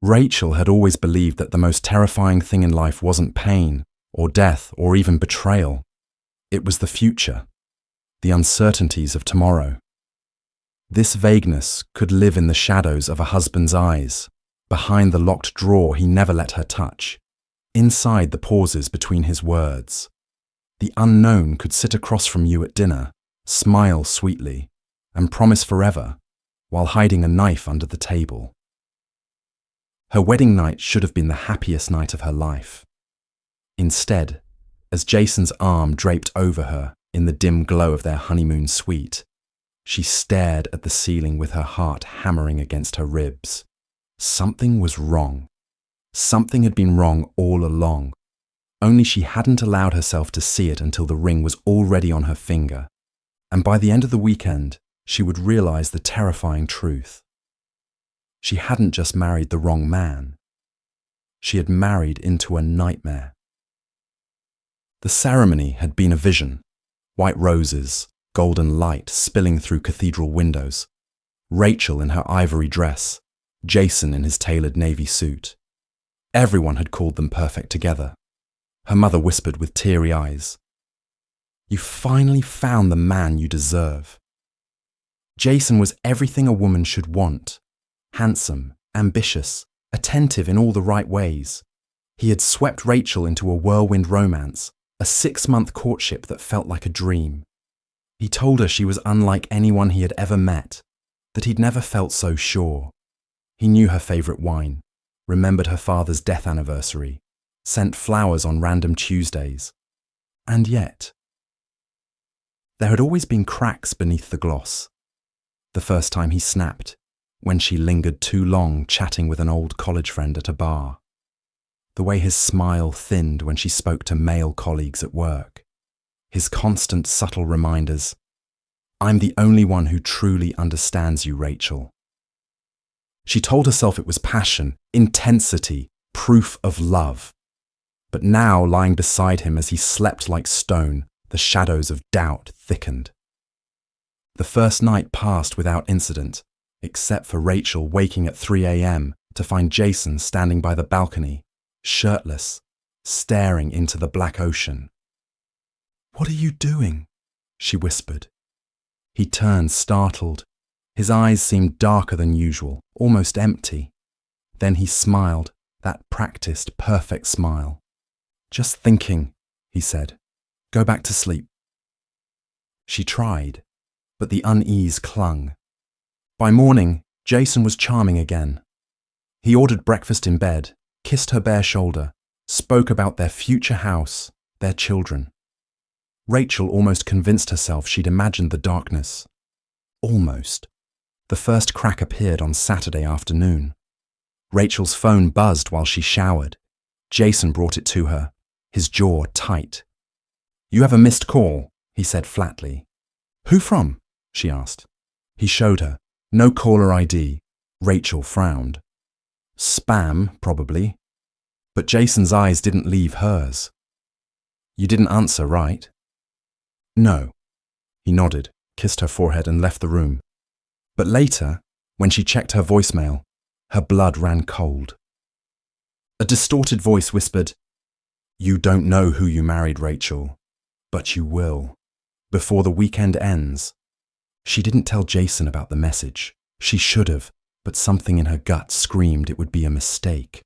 Rachel had always believed that the most terrifying thing in life wasn't pain, or death, or even betrayal. It was the future, the uncertainties of tomorrow. This vagueness could live in the shadows of a husband's eyes, behind the locked drawer he never let her touch, inside the pauses between his words. The unknown could sit across from you at dinner, smile sweetly, and promise forever, while hiding a knife under the table. Her wedding night should have been the happiest night of her life. Instead, as Jason's arm draped over her in the dim glow of their honeymoon suite, she stared at the ceiling with her heart hammering against her ribs. Something was wrong. Something had been wrong all along, only she hadn't allowed herself to see it until the ring was already on her finger, and by the end of the weekend, she would realize the terrifying truth. She hadn't just married the wrong man. She had married into a nightmare. The ceremony had been a vision. White roses, golden light spilling through cathedral windows, Rachel in her ivory dress, Jason in his tailored navy suit. Everyone had called them perfect together. Her mother whispered with teary eyes, "You finally found the man you deserve." Jason was everything a woman should want. Handsome, ambitious, attentive in all the right ways. He had swept Rachel into a whirlwind romance, a 6-month courtship that felt like a dream. He told her she was unlike anyone he had ever met, that he'd never felt so sure. He knew her favourite wine, remembered her father's death anniversary, sent flowers on random Tuesdays. And yet, there had always been cracks beneath the gloss. The first time he snapped, when she lingered too long chatting with an old college friend at a bar. The way his smile thinned when she spoke to male colleagues at work. His constant subtle reminders, "I'm the only one who truly understands you, Rachel." She told herself it was passion, intensity, proof of love. But now, lying beside him as he slept like stone, the shadows of doubt thickened. The first night passed without incident, except for Rachel waking at 3 a.m. to find Jason standing by the balcony, shirtless, staring into the black ocean. "What are you doing?" she whispered. He turned, startled. His eyes seemed darker than usual, almost empty. Then he smiled, that practiced, perfect smile. "Just thinking," he said. "Go back to sleep." She tried, but the unease clung. By morning, Jason was charming again. He ordered breakfast in bed, kissed her bare shoulder, spoke about their future house, their children. Rachel almost convinced herself she'd imagined the darkness. Almost. The first crack appeared on Saturday afternoon. Rachel's phone buzzed while she showered. Jason brought it to her, his jaw tight. "You have a missed call," he said flatly. "Who from?" she asked. He showed her. No caller ID. Rachel frowned. Spam, probably. But Jason's eyes didn't leave hers. "You didn't answer, right?" "No." He nodded, kissed her forehead and left the room. But later, when she checked her voicemail, her blood ran cold. A distorted voice whispered, "You don't know who you married, Rachel, but you will. Before the weekend ends." She didn't tell Jason about the message. She should have, but something in her gut screamed it would be a mistake.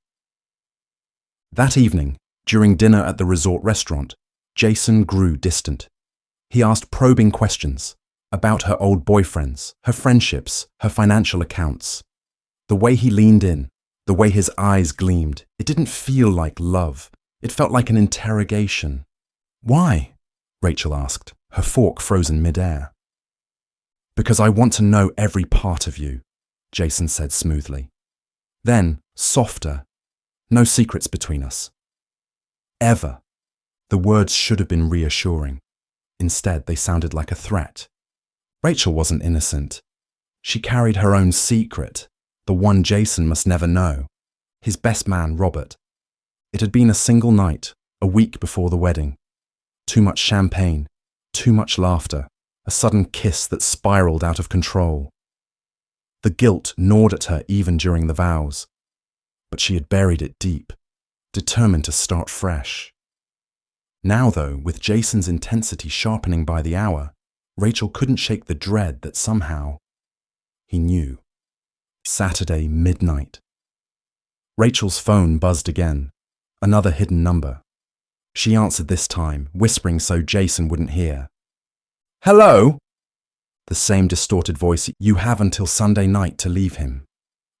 That evening, during dinner at the resort restaurant, Jason grew distant. He asked probing questions about her old boyfriends, her friendships, her financial accounts. The way he leaned in, the way his eyes gleamed, it didn't feel like love. It felt like an interrogation. "Why?" Rachel asked, her fork frozen midair. "Because I want to know every part of you," Jason said smoothly. Then, softer, "No secrets between us. Ever." The words should have been reassuring. Instead, they sounded like a threat. Rachel wasn't innocent. She carried her own secret, the one Jason must never know. His best man, Robert. It had been a single night, a week before the wedding. Too much champagne, too much laughter, a sudden kiss that spiraled out of control. The guilt gnawed at her even during the vows. but she had buried it deep, determined to start fresh. Now, though, with Jason's intensity sharpening by the hour, Rachel couldn't shake the dread that somehow he knew. Saturday midnight. Rachel's phone buzzed again, another hidden number. She answered this time, whispering so Jason wouldn't hear. "Hello?" The same distorted voice. "You have until Sunday night to leave him.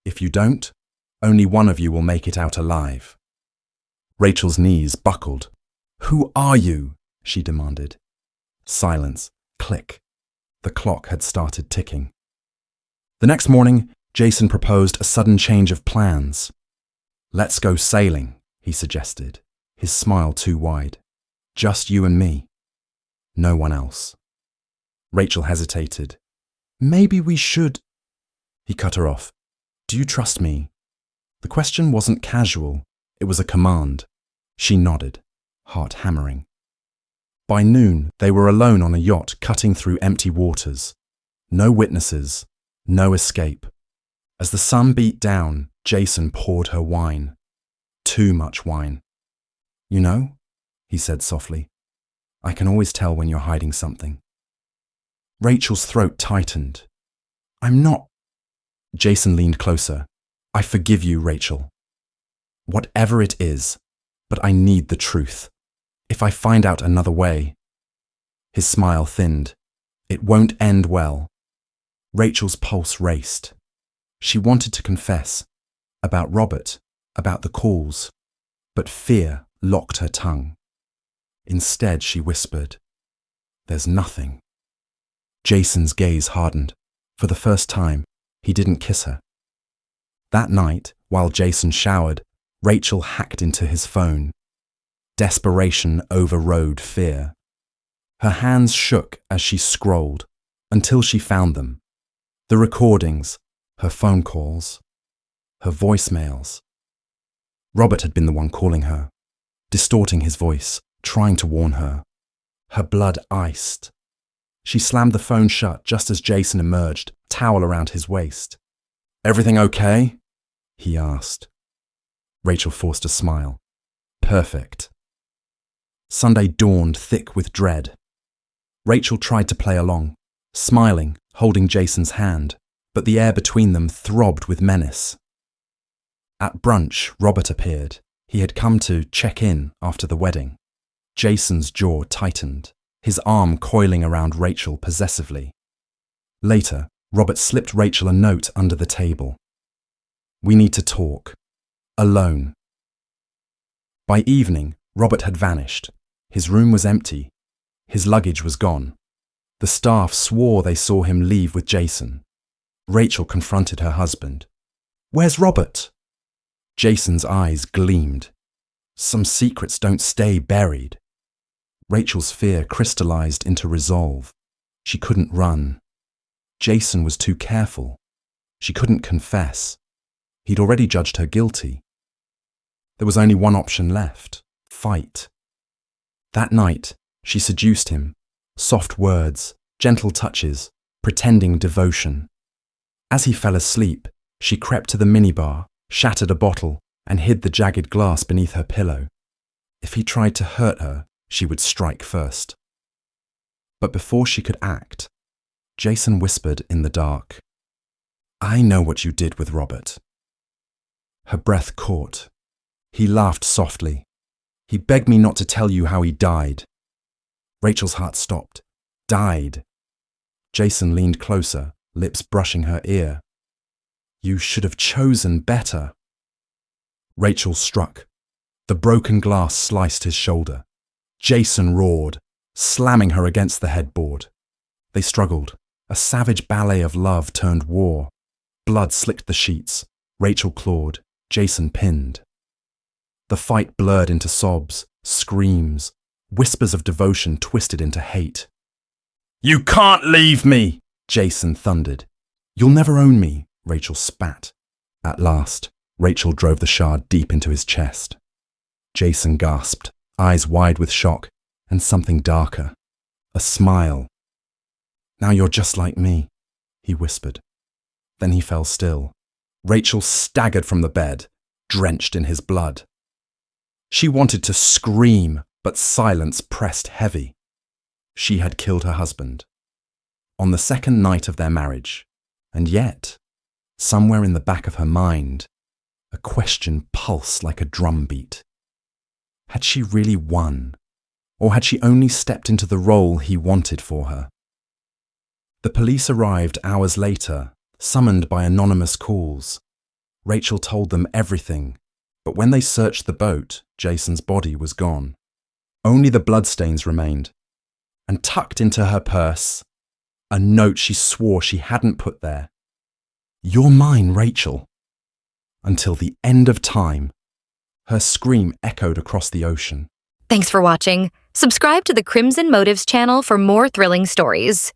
If you don't, only one of you will make it out alive." Rachel's knees buckled. "Who are you?" she demanded. Silence. Click. The clock had started ticking. The next morning, Jason proposed a sudden change of plans. "Let's go sailing," he suggested, his smile too wide. "Just you and me. No one else." Rachel hesitated. "Maybe we should—" He cut her off. "Do you trust me?" The question wasn't casual, it was a command. She nodded, heart hammering. By noon, they were alone on a yacht cutting through empty waters. No witnesses, no escape. As the sun beat down, Jason poured her wine. Too much wine. "You know," he said softly, "I can always tell when you're hiding something." Rachel's throat tightened. "I'm not—" Jason leaned closer. "I forgive you, Rachel. Whatever it is, but I need the truth. If I find out another way—" His smile thinned. "It won't end well." Rachel's pulse raced. She wanted to confess, about Robert, about the calls, but fear locked her tongue. Instead, she whispered, "There's nothing." Jason's gaze hardened. For the first time, he didn't kiss her. That night, while Jason showered, Rachel hacked into his phone. Desperation overrode fear. Her hands shook as she scrolled, until she found them. The recordings, her phone calls, her voicemails. Robert had been the one calling her, distorting his voice, trying to warn her. Her blood iced. She slammed the phone shut just as Jason emerged, towel around his waist. "Everything okay?" he asked. Rachel forced a smile. "Perfect." Sunday dawned thick with dread. Rachel tried to play along, smiling, holding Jason's hand, but the air between them throbbed with menace. At brunch, Robert appeared. He had come to check in after the wedding. Jason's jaw tightened, his arm coiling around Rachel possessively. Later, Robert slipped Rachel a note under the table. "We need to talk. Alone." By evening, Robert had vanished. His room was empty. His luggage was gone. The staff swore they saw him leave with Jason. Rachel confronted her husband. "Where's Robert?" Jason's eyes gleamed. Some secrets don't stay buried. Rachel's fear crystallized into resolve. She couldn't run. Jason was too careful. She couldn't confess. He'd already judged her guilty. There was only one option left: fight. That night, she seduced him. Soft words, gentle touches, pretending devotion. As he fell asleep, she crept to the minibar, shattered a bottle, and hid the jagged glass beneath her pillow. If he tried to hurt her, she would strike first. But before she could act, Jason whispered in the dark, "I know what you did with Robert." Her breath caught. He laughed softly. "He begged me not to tell you how he died." Rachel's heart stopped. "Died." Jason leaned closer, lips brushing her ear. "You should have chosen better." Rachel struck. The broken glass sliced his shoulder. Jason roared, slamming her against the headboard. They struggled, a savage ballet of love turned war. Blood slicked the sheets. Rachel clawed, Jason pinned. The fight blurred into sobs, screams, whispers of devotion twisted into hate. "You can't leave me!" Jason thundered. "You'll never own me," Rachel spat. At last, Rachel drove the shard deep into his chest. Jason gasped, eyes wide with shock, and something darker. A smile. "Now you're just like me," he whispered. Then he fell still. Rachel staggered from the bed. drenched in his blood. She wanted to scream, but silence pressed heavy. She had killed her husband on the second night of their marriage, and yet, somewhere in the back of her mind, a question pulsed like a drumbeat. Had she really won, or had she only stepped into the role he wanted for her? The police arrived hours later, summoned by anonymous calls. Rachel told them everything, but when they searched the boat, Jason's body was gone. Only the bloodstains remained, and tucked into her purse, a note she swore she hadn't put there. "You're mine, Rachel." Until the end of time, her scream echoed across the ocean. Thanks for watching. Subscribe to the Crimson Motives channel for more thrilling stories.